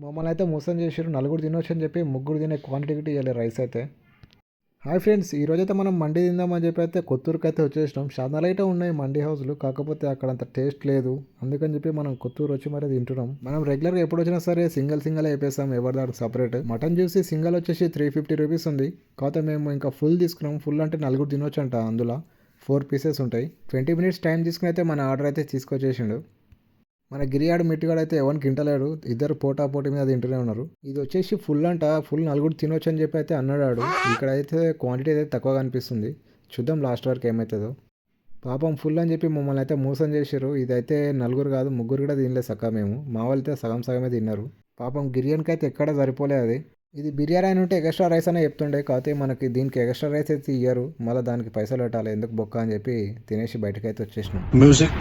మమ్మల్ని అయితే మోసం చేసారు. నలుగురు తినొచ్చు అని చెప్పి ముగ్గురు తినే క్వాంటిటీ ఇవ్వాలి రైస్ అయితే. హాయ్ ఫ్రెండ్స్, ఈరోజైతే మనం మండి తిందామని చెప్పి అయితే కొత్తూరుకి అయితే వచ్చేసినాం. చాలా అయితే ఉన్నాయి మండి హౌస్లు, కాకపోతే అక్కడ అంత టేస్ట్ లేదు. అందుకని చెప్పి మనం కొత్తూరు వచ్చి మరి తింటున్నాం. మనం రెగ్యులర్గా ఎప్పుడు వచ్చినా సరే సింగిల్ అయిపోతాం, ఎవరి దానికి సపరేట్. మటన్ చూసి సింగిల్ వచ్చేసి 350 రూపీస్ ఉంది. కాకపోతే మేము ఇంకా ఫుల్ తీసుకున్నాం. ఫుల్ అంటే నలుగురు తినొచ్చు అంట. అందులో 4 పీసెస్ ఉంటాయి. 20 మినిట్స్ టైం తీసుకుని అయితే మన ఆర్డర్ అయితే తీసుకొచ్చేసిండు. మన గిరియాడు మిట్టిగాడు అయితే ఎవరికి ఇంటలేడు. ఇద్దరు పోటీ మీద తింటూనే ఉన్నారు. ఇది వచ్చేసి ఫుల్ అంట. ఫుల్ నలుగురు తినొచ్చు అని చెప్పి అయితే అన్నాడు. ఇక్కడ అయితే క్వాంటిటీ అయితే తక్కువగా అనిపిస్తుంది. చూద్దాం లాస్ట్ వరకు ఏమవుతుందో. పాపం ఫుల్ అని చెప్పి మమ్మల్ని అయితే మోసం చేశారు. ఇదైతే నలుగురు కాదు, ముగ్గురు కూడా తినలేదు సక్క మేము. మా వాళ్ళు అయితే సగమే తిన్నారు. పాపం గిరియానికి అయితే ఎక్కడ సరిపోలే అది. ఇది బిర్యానీ అని ఉంటే ఎక్స్ట్రా రైస్ అనే చెప్తుండే. కాకపోతే మనకి దీనికి ఎక్స్ట్రా రైస్ అయితే ఇయ్యరు. మళ్ళీ దానికి పైసలు పెట్టాలి, ఎందుకు బొక్క అని చెప్పి తినేసి బయటకు అయితే వచ్చేసినాం. మ్యూజిక్